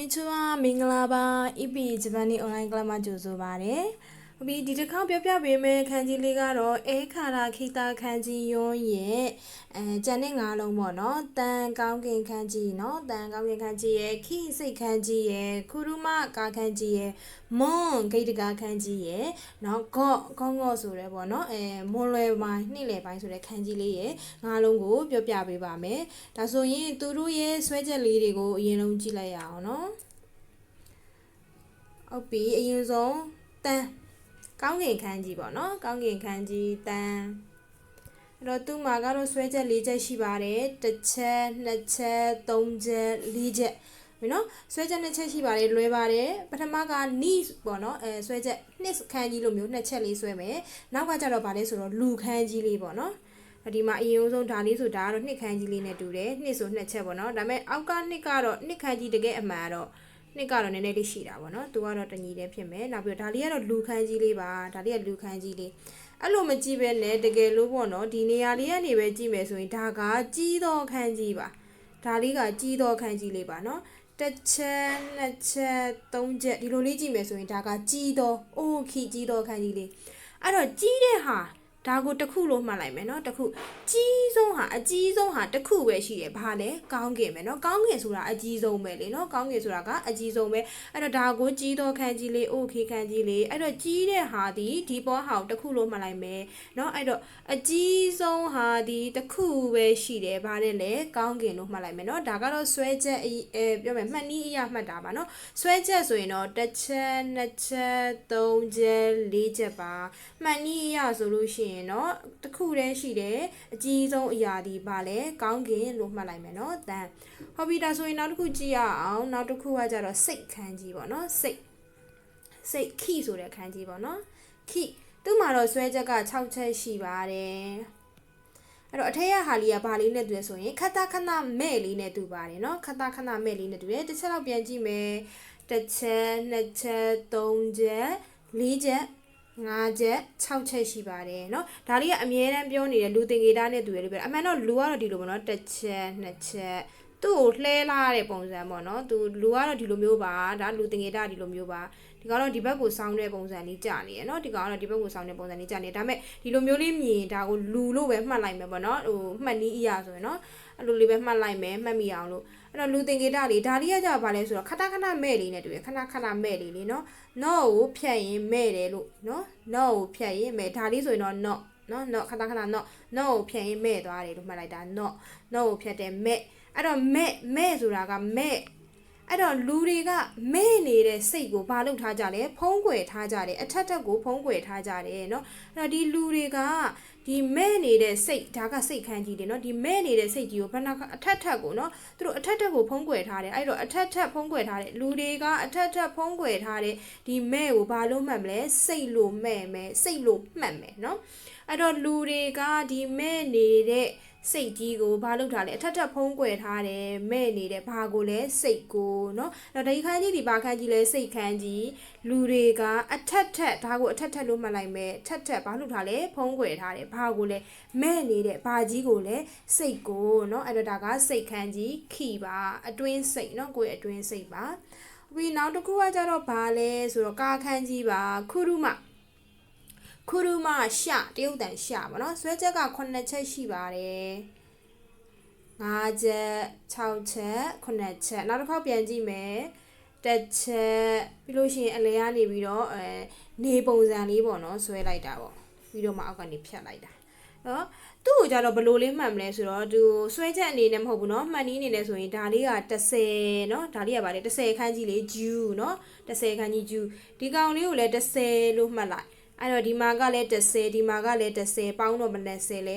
Michua Minglaba, Ibi, Javani online glamour Jozo Bare. We did a copy of your women, Kanji Ligaro, Ekara, Kita, Kanji, Yon Ye, and Janning Along Mono, then Gaugen Kanji, no, then Gaugen Kanji, Ki say Kanji, Kuruma, Gakanji, Mon, Gaitaga Kanji, no, Congo Surebono, and Mole, my Nile by to the Kanji, Nalongo, Piopiabi Bame, Taso Yin, Turu Ye, Sweater Lidigo, Yen Gilaya, no? Opi, a use all, then. ကောင်းကင်ခန်းကြီးပေါ့နော်ကောင်းကင်ခန်းကြီးတန်းအဲ့တော့သူ့မှာကတော့ဆွဲချက်၄ချက်ရှိပါတယ်တစ်ချက်နှစ်ချက်သုံးချက်၄ချက်မင်းနော်ဆွဲချက်နှစ်ချက်ရှိပါတယ်လွယ်ပါတယ်ပထမက niche ပေါ့နော်ဆွဲချက်နှစ်ခန်းကြီးလိုမျိုးနှစ်ချက်လေးဆွဲမယ်နောက်ကကျတော့ဗာလဲဆိုတော့လူခန်းကြီးလေးပေါ့နော်ဒီမှာအရင်ဆုံးဒါလေးဆိုဒါကတော့နှစ်ခန်းကြီးလေးနဲ့တူတယ်နှစ်ဆိုနှစ်ချက်ပေါ့နော်ဒါပေမဲ့အောက်ကနှစ်ကတော့နှစ်ခန်းကြီးတကယ်အမှန်တော့နှစ်ကတော့နည်းနည်းလေးရှိတာပေါ့နော်သူကတော့တညီတည်းဖြစ်မယ်နောက်ပြီးတော့ဒါလေးကတော့လူခန်းကြီးလေးပါဒါလေးကလူခန်းကြီးလေးအဲ့လိုမကြည့်ပဲနဲ့တကယ်လို့ပေါ့နော်ဒီနေရာလေးကနေပဲကြည့်မယ်ဆိုရင်ဒါကကြီးသောခန်းကြီးပါဒါလေးကကြီးသောခန်းကြီးလေးပါနော်တစ်ချက်နှစ်ချက်သုံးချက်ဒီလိုလေးကြည့်မယ်ဆိုရင်ဒါကကြီးသောအိုးခီကြီးသောခန်းကြီးလေးအဲ့တော့ကြီးတဲ့ဟာဒါကိုတစ်ခုလို့မှတ်လိုက်မယ်เนาะတစ်ခုကြီးဆုံးဟာအကြီးဆုံးဟာတစ်ခုပဲရှိတယ်ဘာလဲကောင်းကင်ပဲเนาะကောင်းကင်ဆိုတာအကြီးဆုံးပဲလေเนาะကောင်းကင်ဆိုတာကအကြီးဆုံးပဲအဲ့တော့ဒါကိုကြီးသောခန်းကြီးလေးအိုခေခန်းကြီးလေးအဲ့တော့ကြီးတဲ့ဟာဒီပေါ်ဟာတစ်ခုလို့မှတ်လိုက်မယ်เนาะအဲ့တော့အကြီးဆုံးဟာတစ်ခုပဲရှိတယ်ဘာလဲလဲကောင်းကင်လို့မှတ်လိုက်မယ်เนาะဒါကတော့ဆွဲချက်ပြောမယ်မှတ်နည်းအရာမှတ်တာပါเนาะဆွဲချက်ဆိုရင်တော့တစ်ချက်နှစ်ချက်သုံးချက်လေးချက်ပါမှတ်နည်းအရာဆိုလို့ရှိရင်နော်တခုတည်းရှိတယ်အကြီးဆုံးအရာဒီပါလဲကောင်းကင်လို့မှတ်လိုက်မယ်နော်တန်ဟုတ်ပြီဒါဆိုရင်နောက်တစ်ခုကြည့်ရအောင်နောက်တစ်ခုကကြတော့စိတ်ခန်းကြီးပေါ့နော်စိတ်ခိဆိုတဲ့ခန်းကြီးပေါ့နော်ခိသူ့မှာတော့ဆွဲချက်က6ချက်ရှိပါတယ်အဲ့တော့အထက်ကဟာလေးကဘာလေးနဲ့တူလဲဆိုရင်ခဏခဏမဲ့လေးနဲ့တူပါတယ်နော်ခဏခဏမဲ့လေးနဲ့တူတယ်တစ်ချက်တော့ပြန်ကြည့်မယ်တစ်ချက်နှစ်ချက်သုံးချက်လေးချက်5ချက်6ချက်ရှိပါတယ်เนาะဒါလေးကအမြဲတမ်းပြောနေတဲ့လူသင်္ကေတနဲ့တူတယ်လို့ပြောအမှန်တော့လူကတော့ဒီလိုပေါ့เนาะတစ်ချက်နှစ်ချက်သူ့ကိုလှဲလာတဲ့ပုံစံပေါ့เนาะသူလူကတော့ဒီလိုမျိုးပါဒါလူသင်္ကေတဒီလိုမျိုးပါဒီကတော့ဒီဘက်ကိုစောင်းတဲ့ပုံစံလေးကြာနေရယ်เนาะဒီကတော့ဒီဘက်ကိုစောင်းတဲ့ပုံစံလေးကြာနေဒါပေမဲ့ဒီလိုမျိုးလေးမြင်ဒါကိုလူလို့ပဲမှတ်လိုက်မယ်ပေါ့เนาะဟိုမှတ်နည်းအရာဆိုရင်เนาะအဲ့လိုလေးပဲမှတ်လိုက်မယ်မှတ်မိအောင်လို့အဲ့တော့လူသင်္ကေတလေးဒါလေးကကြာပါလဲဆိုတော့ခဏခဏမဲ့လေးနဲ့တူရယ်ခဏခဏမဲ့လေးเนาะနော့ကိုဖြတ်ရင်မဲ့တယ်လို့เนาะနော့ကိုဖြတ်ရင်မဲ့ဒါလေးဆိုရင်တော့နော့နော်ခဏခဏနော့ကိုဖြတ်ရင်မဲ့သွားတယ်လို့မှတ်လိုက်တာနော့ကိုဖြတ်တယ်မဲ့အဲ့တော့မဲ့ဆိုတာကမဲ့အဲ့တော့လူတွေကမဲ့နေတဲ့စိတ်ကိုဘာလုပ်ထားကြလဲဖုံးကွယ်ထားကြတယ်အထက်ကိုဖုံးကွယ်ထားကြတယ်เนาะအဲ့တော့ဒီလူတွေကဒီမဲ့နေတဲ့စိတ်ဒါကစိတ်ခန်းကြီးတယ်เนาะဒီမဲ့နေတဲ့စိတ်ကြီးကိုဘယ်နှအထက်ကိုเนาะသူတို့အထက်ကိုဖုံးကွယ်ထားတယ်အဲ့တော့အထက်ဖုံးကွယ်ထားတယ်လူတွေကအထက်ဖုံးကွယ်ထားတဲ့ဒီမဲ့ကိုဘာလို့မှတ်မလဲစိတ်လို့မဲ့မယ်စိတ်လို့မှတ်မယ်เนาะအဲ့တော့လူတွေကဒီမဲ့နေတဲ့စိတ်ကြီးကိုဘာလုပ်ထားလဲအထက်ဖုံးကွယ်ထားတယ်မဲ့နေတဲ့ဘာကိုလဲစိတ်ကိုเนาะအဲ့တော့ဒီခန်းကြီးဒီဘာခန်းကြီးလဲစိတ်ခန်းကြီးလူတွေကအထက်ဒါကိုအထက်လို့မှတ်လိုက်မယ်ထက်ဘာလုပ်ထားလဲဖုံးကွယ်ထားတယ်ဘာကိုလဲမဲ့နေတဲ့ဘာကြီးကိုလဲစိတ်ကိုเนาะအဲ့တော့ဒါကစိတ်ခန်းကြီးခိပါအတွင်းစိတ်เนาะကိုယ့်ရဲ့အတွင်းစိတ်ပါပြီးနောက်တစ်ခုကကြတော့ဘာလဲဆိုတော့ကာခန်းကြီးပါခုရုမရှတရုတ်တန်ရှပါเนาะဆွဲချက်က9ချက်ရှိပါတယ်5ချက်6ချက်9ချက်နောက်တစ်ခေါက်ပြန်ကြည့်မယ်တစ်ချက်ပြီးလို့ရှိရင်အလဲကနေပြီးတော့နေပုံစံလေးပေါ့เนาะဆွဲလိုက်တာပေါ့ပြီးတော့မှအောက်ကနေဖြတ်လိုက်တာเนาะသူ့ကိုကြတော့ဘလို့လေးမှတ်မလဲဆိုတော့သူဆွဲချက်အနေနဲ့မဟုတ်ဘူးเนาะမှတ်နည်းအနေနဲ့ဆိုရင်ဒါလေးက10เนาะဒါလေးကဗါလေ10ခန်းကြီးလေးဂျူးเนาะ10ခန်းကြီးဂျူးဒီကောင်လေးကိုလည်း10လို့မှတ်လိုက်အဲ့တော့ဒီမှာကလည်း10ဒီမှာကလည်း10ပေါင်းတော့မနဲ့10လဲ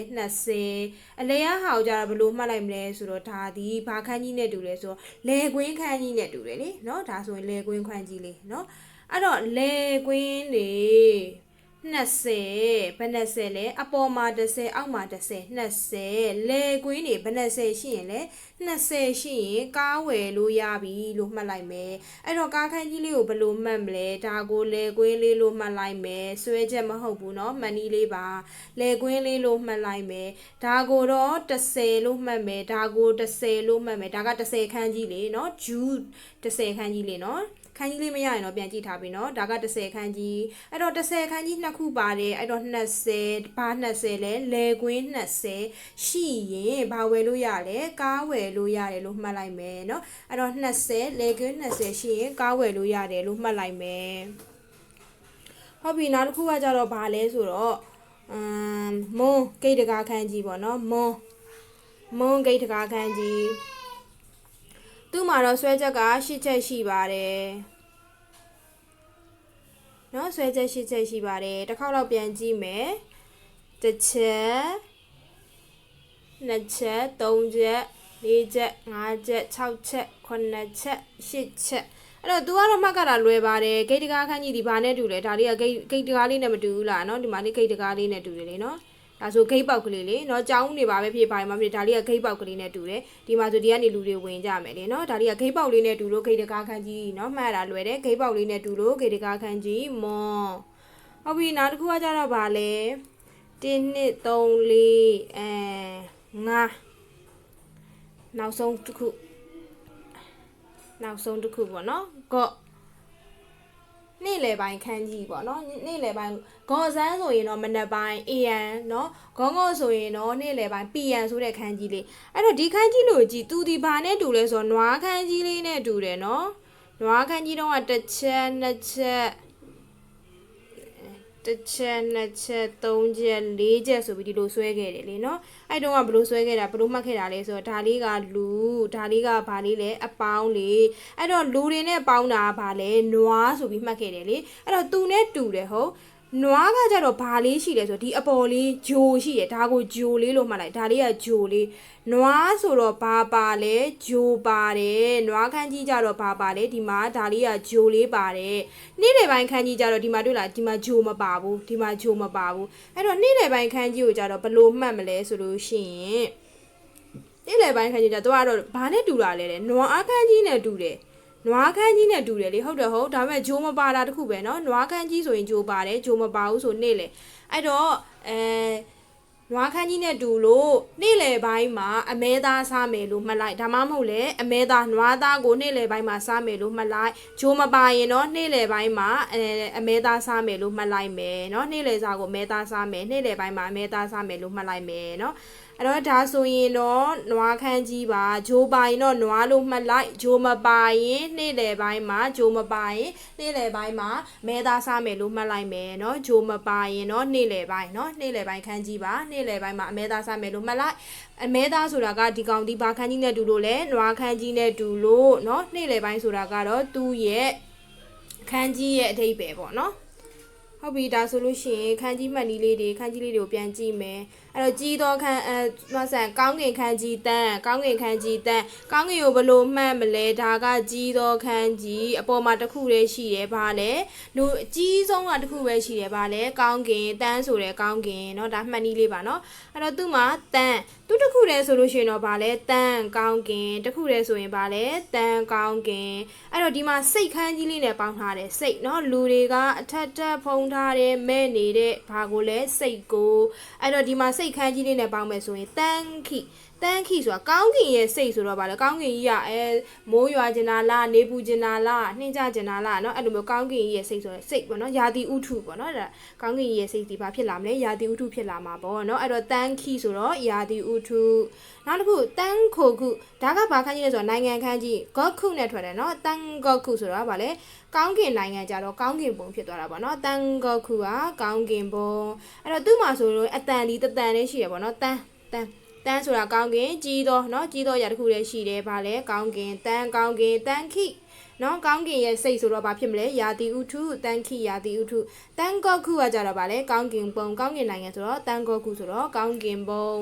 20အလဲရဟာကိုကြတော့ဘလို့မှတ်လိုက်မလဲဆိုတော့ဒါဒီဘာခန်းကြီးနဲ့တူလဲဆိုတော့လေကွင်းခန်းကြီးနဲ့တူတယ်လေเนาะဒါဆိုရင်လေကွင်းခန်းကြီးလေးเนาะအဲ့တော့လေကွင်းနေ 20ဘယ်20လဲအပေါ်မှာ10အောက်မှာ10 20လေကွင်းနေဘယ်20ရှိရင်လဲ20ရှိရင်ကားဝယ်လို့ရပြီလို့မှတ်လိုက်မယ်အဲ့တော့ကားခန်းကြီးလေးကိုဘယ်လိုမှတ်မလဲဒါကိုလေကွင်းလေးလို့မှတ်လိုက်မယ်ဆွဲချက်မဟုတ်ဘူးเนาะမှန်နည်းလေးပါလေကွင်းလေးလို့မှတ်လိုက်မယ်ဒါကိုတော့10လို့မှတ်မယ်ဒါကို10လို့မှတ်မယ်ဒါက10ခန်းကြီးလေเนาะဂျူး10ခန်းကြီးလေเนาะခန်းကြီးလေးမရရင်တော့ပြန်ကြည့်ထားပြီเนาะဒါက10ခန်းကြီးအဲ့တော့10ခန်းကြီးနှစ်ခုပါတယ်အဲ့တော့20ဘာ20လဲလေကွင်း20ရှိရင်ဘာဝယ်လို့ရလဲကားဝယ်လို့ရတယ်လို့မှတ်လိုက်မယ်เนาะအဲ့တော့20လေကွင်း20ရှိရင်ကားဝယ်လို့ရတယ်လို့မှတ်လိုက်မယ်ဟုတ်ပြီနောက်တစ်ခုကကြတော့ဘာလဲဆိုတော့မွန်းဂိတ်တကားခန်းကြီးပေါ့เนาะမွန်းဂိတ်တကားခန်းကြီးသူ့မှာတော့ဆွဲချက်က8ချက်ရှိပါတယ်เนาะဆွဲချက်8ချက်ရှိပါတယ်တစ်ခေါက်တော့ပြန်ကြည့်မယ်တစ်ချက်နှစ်ချက်သုံးချက်လေးချက်ငါးချက်6ချက်9ချက်8ချက်အဲ့တော့ तू ကတော့မှတ်ကြတာလွယ်ပါတယ်ဂိတ်တကားခန်းကြီးဒီဘာနဲ့တူလဲဒါလေးကဂိတ်တကားလေးနဲ့မတူဘူးလားเนาะဒီမှာလေးဂိတ်တကားလေးနဲ့တူတယ်လေเนาะဒါဆိုဂိတ်ပေါက်ကလေးလေเนาะကြောင်းနေပါပဲဖြစ်ပါမှာဖြစ်ဒါလေးကဂိတ်ပေါက်ကလေးနဲ့တူတယ်ဒီမှာဆိုဒီကနေလူတွေဝင်ကြမယ်လေเนาะဒါလေးကဂိတ်ပေါက်လေးနဲ့တူလို့ဂိတ်တကားခန်းကြီးเนาะမှတ်ရတာလွယ်တယ်ဂိတ်ပေါက်လေးနဲ့တူလို့ဂိတ်တကားခန်းကြီးမွန်ဟုတ်ပြီနောက်တစ်ခုကကြတော့ဗာလဲ1 2 3 4 5နောက်ဆုံးတစ်ခုပေါ့เนาะကော့နေ့လယ်ပိုင်းခန်းကြီးပေါ့เนาะနေ့လယ်ပိုင်းဂေါ်စန်းဆိုရင်တော့မနက်ပိုင်း AM เนาะဂေါငေါဆိုရင်တော့နေ့လယ်ပိုင်း PM ဆိုတဲ့ခန်းကြီးလေးအဲ့တော့ဒီခန်းကြီးလို့ကြည့်သူဒီဘာနဲ့တူလဲဆိုတော့နွားခန်းကြီးလေးနဲ့တူတယ်เนาะနွားခန်းကြီးတော့တစ်ချက်နှစ်ချက်တစ်ချက်နှစ်ချက်သုံးချက်လေးချက်ဆိုပြီးဒီလိုဆွဲခဲ့တယ်လေเนาะအဲ့တုန်းကဘယ်လိုဆွဲခဲ့တာဘယ်လိုမှတ်ခဲ့တာလဲဆိုတော့ဒါလေးကလူဒါလေးကဘာလေးလဲအပေါင်းလေးအဲ့တော့လူတွေနဲ့ပေါင်းတာကဘာလဲနွားဆိုပြီးမှတ်ခဲ့တယ်လေအဲ့တော့သူနဲ့တူတယ်ဟုတ်နွားကကြတော့ဘာလေးရှိလဲဆိုဒီအပေါ်လေးဂျိုရှိတယ်ဒါကိုဂျိုလေးလို့မှတ်လိုက်ဒါလေးကဂျိုလေးနွားဆိုတော့ဘာပါလဲဂျိုပါတယ်နွားခန်းကြီးကြတော့ဘာပါလဲဒီမှာဒါလေးကဂျိုလေးပါတယ်နေ့လယ်ပိုင်းခန်းကြီးကြတော့ဒီမှာတွေ့လားဒီမှာဂျိုမပါဘူးဒီမှာဂျိုမပါဘူးအဲ့တော့နေ့လယ်ပိုင်းခန်းကြီးကိုကြတော့ဘယ်လိုမှတ်မလဲဆိုလို့ရှိရင်နေ့လယ်ပိုင်းခန်းကြီးကြတော့ဘာနဲ့တူတာလဲနွားခန်းကြီးနဲ့တူတယ်နွားခန်းကြီးနဲ့တူတယ်လေဟုတ်တယ်ဟုတ်ဒါပေမဲ့ဂျိုမပါတာတခုပဲเนาะနွားခန်းကြီးဆိုရင်ဂျိုပါတယ်ဂျိုမပါဘူးဆိုနေ့လေအဲ့တော့နွားခန်းကြီးနဲ့တူလို့နေ့လယ်ပိုင်းမှာအမဲသားစားမယ်လို့မှတ်လိုက်ဒါမှမဟုတ်လေအမဲသားနွားသားကိုနေ့လယ်ပိုင်းမှာစားမယ်လို့မှတ်လိုက်ဂျိုမပါရင်တော့နေ့လယ်ပိုင်းမှာအမဲသားစားမယ်လို့မှတ်လိုက်မယ်เนาะနေ့လယ်စားကိုအမဲသားစားမယ်နေ့လယ်ပိုင်းမှာအမဲသားစားမယ်လို့မှတ်လိုက်မယ်เนาะအဲ့တော့ဒါဆိုရင်တော့နွားခန်းကြီးပါဂျိုပါရင်တော့နွားလို့မှတ်လိုက်ဂျိုမပါရင်နေ့လယ်ပိုင်းမှာဂျိုမပါရင်နေ့လယ်ပိုင်းမှာမဲသားစားမယ်လို့မှတ်လိုက်မယ်เนาะဂျိုမပါရင်တော့နေ့လယ်ပိုင်းเนาะနေ့လယ်ပိုင်းခန်းကြီးပါနေ့လယ်ပိုင်းမှာအမဲသားစားမယ်လို့မှတ်လိုက်အမဲသားဆိုတာကဒီကောင်ဒီဘာခန်းကြီးနဲ့တူလို့လဲနွားခန်းကြီးနဲ့တူလို့เนาะနေ့လယ်ပိုင်းဆိုတာကတော့သူ့ရဲ့ခန်းကြီးရဲ့အဓိပ္ပာယ်ပေါ့เนาะဟုတ်ပြီဒါဆိုလို့ရှိရင်ခန်းကြီးမှတ်နည်းလေးတွေခန်းကြီးလေးတွေကိုပြန်ကြည့်မယ်အဲ့တော့ကြီးသောခန်းမဆန်ကောင်းကင်ခန်းကြီးတန်းကောင်းကင်ခန်းကြီးတန်းကောင်းကင်ကိုဘယ်လိုမှတ်မလဲဒါကကြီးသောခန်းကြီးအပေါ်မှာတစ်ခုတည်းရှိတယ်ဗာလဲလူအကြီးဆုံးကတစ်ခုပဲရှိတယ်ဗာလဲကောင်းကင်တန်းဆိုတဲ့ကောင်းကင်เนาะဒါမှတ်နည်းလေးပါเนาะအဲ့တော့သူ့မှာတန်းသူတစ်ခုတည်းဆိုလို့ရှိရင်တော့ဗာလဲတန်းကောင်းကင်တစ်ခုတည်းဆိုရင်ဗာလဲတန်းကောင်းကင်အဲ့တော့ဒီမှာစိတ်ခန်းကြီးလေးနဲ့ပေါင်းထားတယ်စိတ်เนาะလူတွေကအထက်ထက်ဖုံးထားတယ်မဲ့နေတဲ့ဘာကိုလဲစိတ်ကိုအဲ့တော့ဒီမှာစိတ်ခန်းကြီးလေးနဲ့ပေါင်းမယ်ဆိုရင်တန်းခိဆိုတာကောင်းကင်ရဲ့စိတ်ဆိုတော့ဗာလဲကောင်းကင်ကြီးကမိုးရွာကျင်တာလားနေပူကျင်တာလားနှင်းကြကျင်တာလားเนาะအဲ့လိုမျိုးကောင်းကင်ကြီးရဲ့စိတ်ဆိုတဲ့စိတ်ပေါ့เนาะယာတိဥထုပေါ့เนาะဒါကောင်းကင်ကြီးရဲ့စိတ်ဒီဘာဖြစ်လာမလဲယာတိဥထုဖြစ်လာမှာပေါ့เนาะအဲ့တော့တန်းခိဆိုတော့ယာတိဥထုနောက်တစ်ခုတန်းခိုခုဒါကဘာခန်းကြီးလဲဆိုတော့နိုင်ငံခန်းကြီးဂေါခုနဲ့ထွက်တယ်เนาะတန်းဂေါခုဆိုတော့ဗာလဲကောင်းကင်နိုင်ငံကြတော့ကောင်းကင်ဘုံဖြစ်သွားတာပေါ့เนาะတန်းဂေါခုကကောင်းကင်ဘုံအဲ့တော့သူ့မှာဆိုလို့အတန်ဒီတတန်လေးရှိရပေါ့เนาะတန်းဆိုတာကောင်းကင်ကြီးတော့เนาะကြီးတော့ຢာတစ်ခုလည်းရှိတယ်ဗာလဲကောင်းကင်တန်းကောင်းကင်တန်းခိเนาะကောင်းကင်ရဲ့စိတ်ဆိုတော့ဘာဖြစ်မလဲယာတိဥထုတန်းခိယာတိဥထုတန်းကောခုကကြတော့ဗာလဲကောင်းကင်ဘုံကောင်းကင်နိုင်ငံဆိုတော့တန်းကောခုဆိုတော့ကောင်းကင်ဘုံ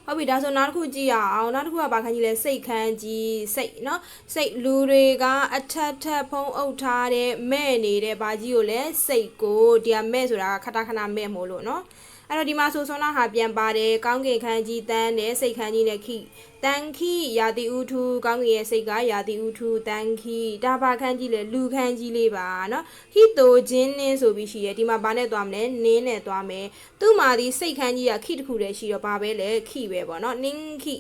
ဟုတ်ပြီဒါဆိုနောက်တစ်ခုကြည့်ရအောင်နောက်တစ်ခုကဘာခန်းကြီးလဲစိတ်ခန်းကြီးစိတ်နော်စိတ်လူတွေကအထက်ထက်ဖုံးအုပ်ထားတဲ့မဲ့နေတဲ့ဘာကြီးကိုလဲစိတ်ကိုဒီကမဲ့ဆိုတာကခဏခဏမဲ့မို့လို့နော်အဲ့တော့ဒီမှာဆိုဆွမ်းနာဟာပြန်ပါတယ်ကောင်းကင်ခန်းကြီးတန်းနဲ့စိတ်ခန်းကြီးနဲ့ခိတန်ခိယာတိဥထုကောင်းကင်ရဲ့စိတ်ကယာတိဥထုတန်ခိဒါဘာခန်းကြီးလေလူခန်းကြီးလေးပါနော်ခိတိုချင်းနင်းဆိုပြီးရှိရဲ့ဒီမှာဘာနဲ့သွားမလဲနင်းနဲ့သွားမယ်သူ့မှာဒီစိတ်ခန်းကြီးကခိတစ်ခုတည်းရှိတော့ဘာပဲလဲခိပဲပေါ့နော်နင်းခိ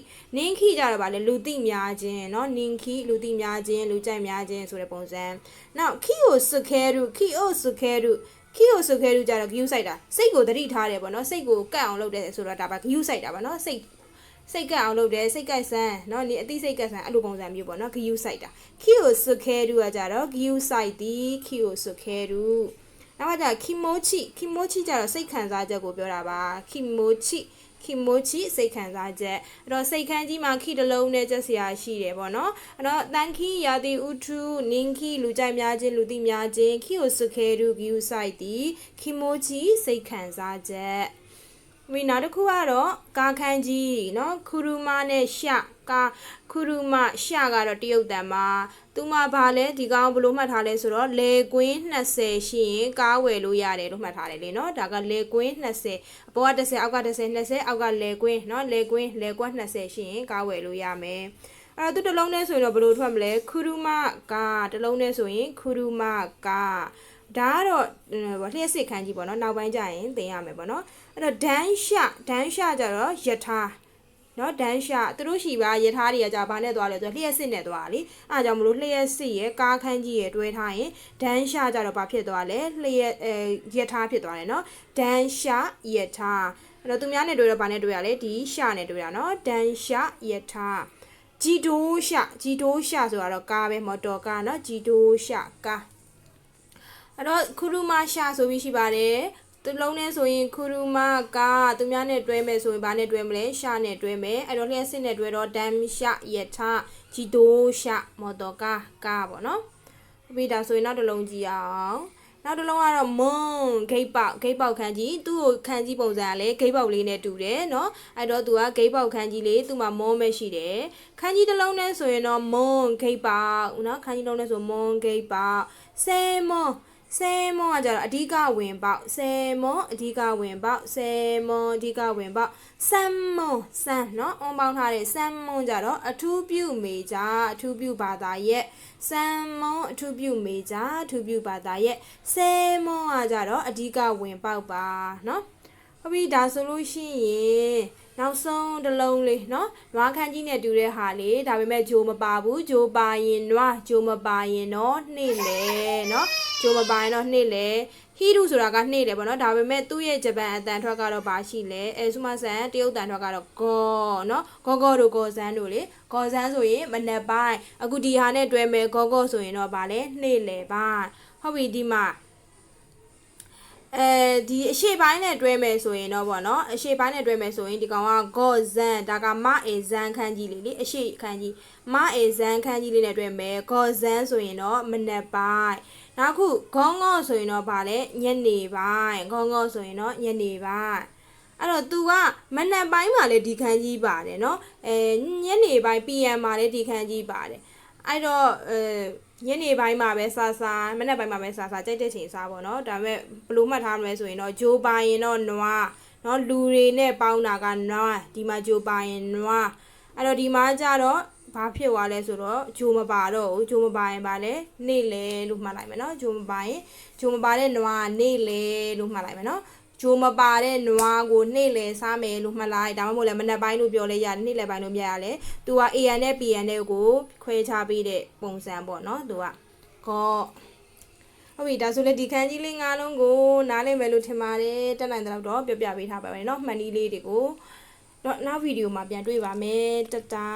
ကြတော့ဗာလေလူသိများခြင်းနော်နင်းခိလူသိများခြင်းလူကြိုက်များခြင်းဆိုတဲ့ပုံစံနောက်ခိကိုစခဲရုခိအိုစခဲရုခိကိုဆိုခဲလူကြတော့ဂယူးဆိုင်တာစိတ်ကိုသတိထားတယ်ပေါ့နော်စိတ်ကိုကတ်အောင်လုပ်တယ်ဆိုတော့ဒါပါဂယူးဆိုင်တာပါနော်စိတ်ကတ်အောင်လုပ်တယ်စိတ်ကတ်ဆန်းနော်ဒီအသိစိတ်ကတ်ဆန်းအဲ့လိုပုံစံမျိုးပေါ့နော်ဂယူးဆိုင်တာခိကိုဆိုခဲလူကကြတော့ဂယူးဆိုင်သည်ခိကိုဆိုခဲလူနောက်ကကြခီမိုချီကြတော့စိတ်ခံစားချက်ကိုပြောတာပါခီမိုချီစိတ်ခံစားချက်အဲ့တော့စိတ်ခန်းကြီးမှာခိတလုံးနဲ့ချက်စရာရှိတယ်ပေါ့နော်အဲ့တော့တန်ခိယာတိဥထုနင်းခိလူကြိုက်များခြင်းလူသိများခြင်းခိကိုစုခဲရုဂီယူဆိုင်တီခီမိုချီစိတ်ခံစားချက်ဝိနောက်တစ်ခုကတော့ကာခန်းကြီးเนาะခူရူမာနဲ့ရှကာခူရူမာရှကတော့တရုတ်တန်မှာသူမှဘာလဲဒီကောင်ဘလို့မှတ်ထားလဲဆိုတော့လေကွင်း20ရှိရင်ကားဝယ်လို့ရတယ်လို့မှတ်ထားတယ်လေเนาะဒါကလေကွင်း20အပေါ်က10အောက်က10 20အောက်ကလေကွင်းเนาะလေကွင်း20ရှိရင်ကားဝယ်လို့ရမယ်အဲ့တော့သူတစ်လုံးနဲ့ဆိုရင်တော့ဘလို့ထွက်မလဲခူရူမာကာတစ်လုံးနဲ့ဆိုရင်ခူရူမာကာဒါကတော့လျှက်စစ်ခန်းကြီးပေါ့နော်နောက်ပိုင်းကျရင်သင်ရမယ်ပေါ့နော်အဲ့တော့ဒန်းရှကြတော့ယထာနော်ဒန်းရှသူတို့ရှိပါယထာတွေကကြာဘာနဲ့သွားလဲဆိုတော့လျှက်စစ်နဲ့သွားလေအားကြောင့်မလို့လျှက်စစ်ရဲ့ကားခန်းကြီးရဲ့တွဲထားရင်ဒန်းရှကြတော့ဘာဖြစ်သွားလဲလျှက်ယထာဖြစ်သွားတယ်နော်ဒန်းရှယထာအဲ့တော့သူများနဲ့တွဲတော့ဘာနဲ့တွဲရလဲဒီရှနဲ့တွဲတာနော်ဒန်းရှယထာဂျီတိုးရှဆိုတော့ကားပဲမော်တော်ကားနော်ဂျီတိုးရှကားအဲ့တော့ခူရူမာရှာဆိုပြီးရှိပါတယ်သူလုံးနဲ့ဆိုရင်ခူရူမာကသူများနဲ့တွဲမယ်ဆိုရင်ဘာနဲ့တွဲမလဲရှာနဲ့တွဲမယ်အဲ့တော့လျှက်စစ်နဲ့တွဲတော့ဒမ်ရှာယထာဂျီတိုးရှာမော်တော်ကားပေါ့နော်ပြီးဒါဆိုရင်နောက်တစ်လုံးကြည့်အောင်နောက်တစ်လုံးကတော့မွန်ဂိတ်ပေါက်ခန်းကြီးသူ့ကိုခန်းကြီးပုံစံကလည်းဂိတ်ပေါက်လေးနဲ့တူတယ်เนาะအဲ့တော့သူကဂိတ်ပေါက်ခန်းကြီးလေးသူ့မှာမွန်ပဲရှိတယ်ခန်းကြီးတစ်လုံးနဲ့ဆိုရင်တော့မွန်ဂိတ်ပေါက်เนาะခန်းကြီးလုံးနဲ့ဆိုမွန်ဂိတ်ပေါက်ဆဲမွန်ကကြတော့အဓိကဝင်ပေါက်ဆဲမွန်အဓိကဝင်ပေါက်ဆဲမွန်အဓိကဝင်ပေါက်ဆမ်မွန်ဆမ်เนาะအုံပေါင်းထားတဲ့ဆမ်မွန်ကြတော့အထူးပြုမေဂျာအထူးပြုဘာသာရဲ့ဆမ်မွန်အထူးပြုမေဂျာအထူးပြုဘာသာရဲ့ဆဲမွန်ကကြတော့အဓိကဝင်ပေါက်ပါเนาะဟုတ်ပြီဒါဆိုလို့ရှိရင်နောက်ဆုံးတစ်လုံးလေးเนาะနွားခန်းကြီးနဲ့တူတဲ့ဟာလေးဒါပေမဲ့ဂျိုမပါဘူးဂျိုပါရင်နွားဂျိုမပါရင်တော့နှိမ့်လေเนาะဂျိုမပါရင်တော့နှိမ့်လေဟီရူဆိုတာကနှိမ့်တယ်ပေါ့နော်ဒါပေမဲ့သူ့ရဲ့ဂျပန်အတန်ထွက်ကတော့ဘာရှိလဲဆုမဆန်တရုတ်တန်ထွက်ကတော့ဂေါเนาะဂေါတို့ဂေါဆန်းတို့လေဂေါဆန်းဆိုရင်မနက်ပိုင်းအခုဒီဟာနဲ့တွဲမယ်ဂေါဆိုရင်တော့ဗာလဲနှိမ့်လေပါဟုတ်ပြီဒီမှာဒီအရှိပိုင်းနဲ့တွဲမယ်ဆိုရင်တော့ဗောနော်အရှိပိုင်းနဲ့တွဲမယ်ဆိုရင်ဒီကောင်ကဂေါဇန်ဒါကမအေဇန်ခန်းကြီးလေအရှိခန်းကြီးမအေဇန်ခန်းကြီးလေးနဲ့တွဲမယ်ဂေါဇန်ဆိုရင်တော့မနက်ပိုင်းနောက်ခုဂေါငေါဆိုရင်တော့ဗာလဲညနေပိုင်းဂေါငေါဆိုရင်တော့ညနေပိုင်းအဲ့တော့ तू ကမနက်ပိုင်းမှာလေဒီခန်းကြီးပါတယ်เนาะညနေပိုင်း PM မှာလေဒီခန်းကြီးပါတယ်အဲ့တော့ညနေပိုင်းမှာပဲစားမနေ့ပိုင်းမှာပဲစားကြိုက်တဲ့ချိန်စားပေါ့နော်ဒါပေမဲ့ဘလို့မှတ်ထားမလဲဆိုရင်တော့ဂျိုပိုင်ရင်တော့နွားเนาะလူတွေနဲ့ပေါင်းတာကနွားဒီမှာဂျိုပိုင်ရင်နွားအဲ့တော့ဒီမှာကျတော့ဘာဖြစ်သွားလဲဆိုတော့ဂျိုမပါတော့ဘူးဂျိုမပါရင်ပါလေနေလေလို့မှတ်လိုက်မယ်เนาะဂျိုမပါရင်ဂျိုမပါတဲ့နွားနေလေလို့မှတ်လိုက်မယ်เนาะဂျိုမပါတဲ့နွားကိုနှိမ့်လေစားမယ်လို့မှတ်လိုက်ဒါမှမဟုတ်လည်းမနက်ပိုင်းလို့ပြောလဲရတယ်နှိမ့်လေပိုင်းလို့မြင်ရလဲသူက AN နဲ့ PN နဲ့ကိုခွဲခြားပေးတဲ့ပုံစံပေါ့နော်သူကကောဟုတ်ပြီဒါဆိုလည်းဒီခန်းကြီးလေး၅လုံးကိုနားလည်မယ်လို့ထင်ပါတယ်တက်နိုင်တဲ့တော့ပြောပြပေးထားပါမယ်เนาะမှန်နည်းလေးတွေကိုတော့နောက်ဗီဒီယိုမှာပြန်တွေ့ပါမယ်တတာ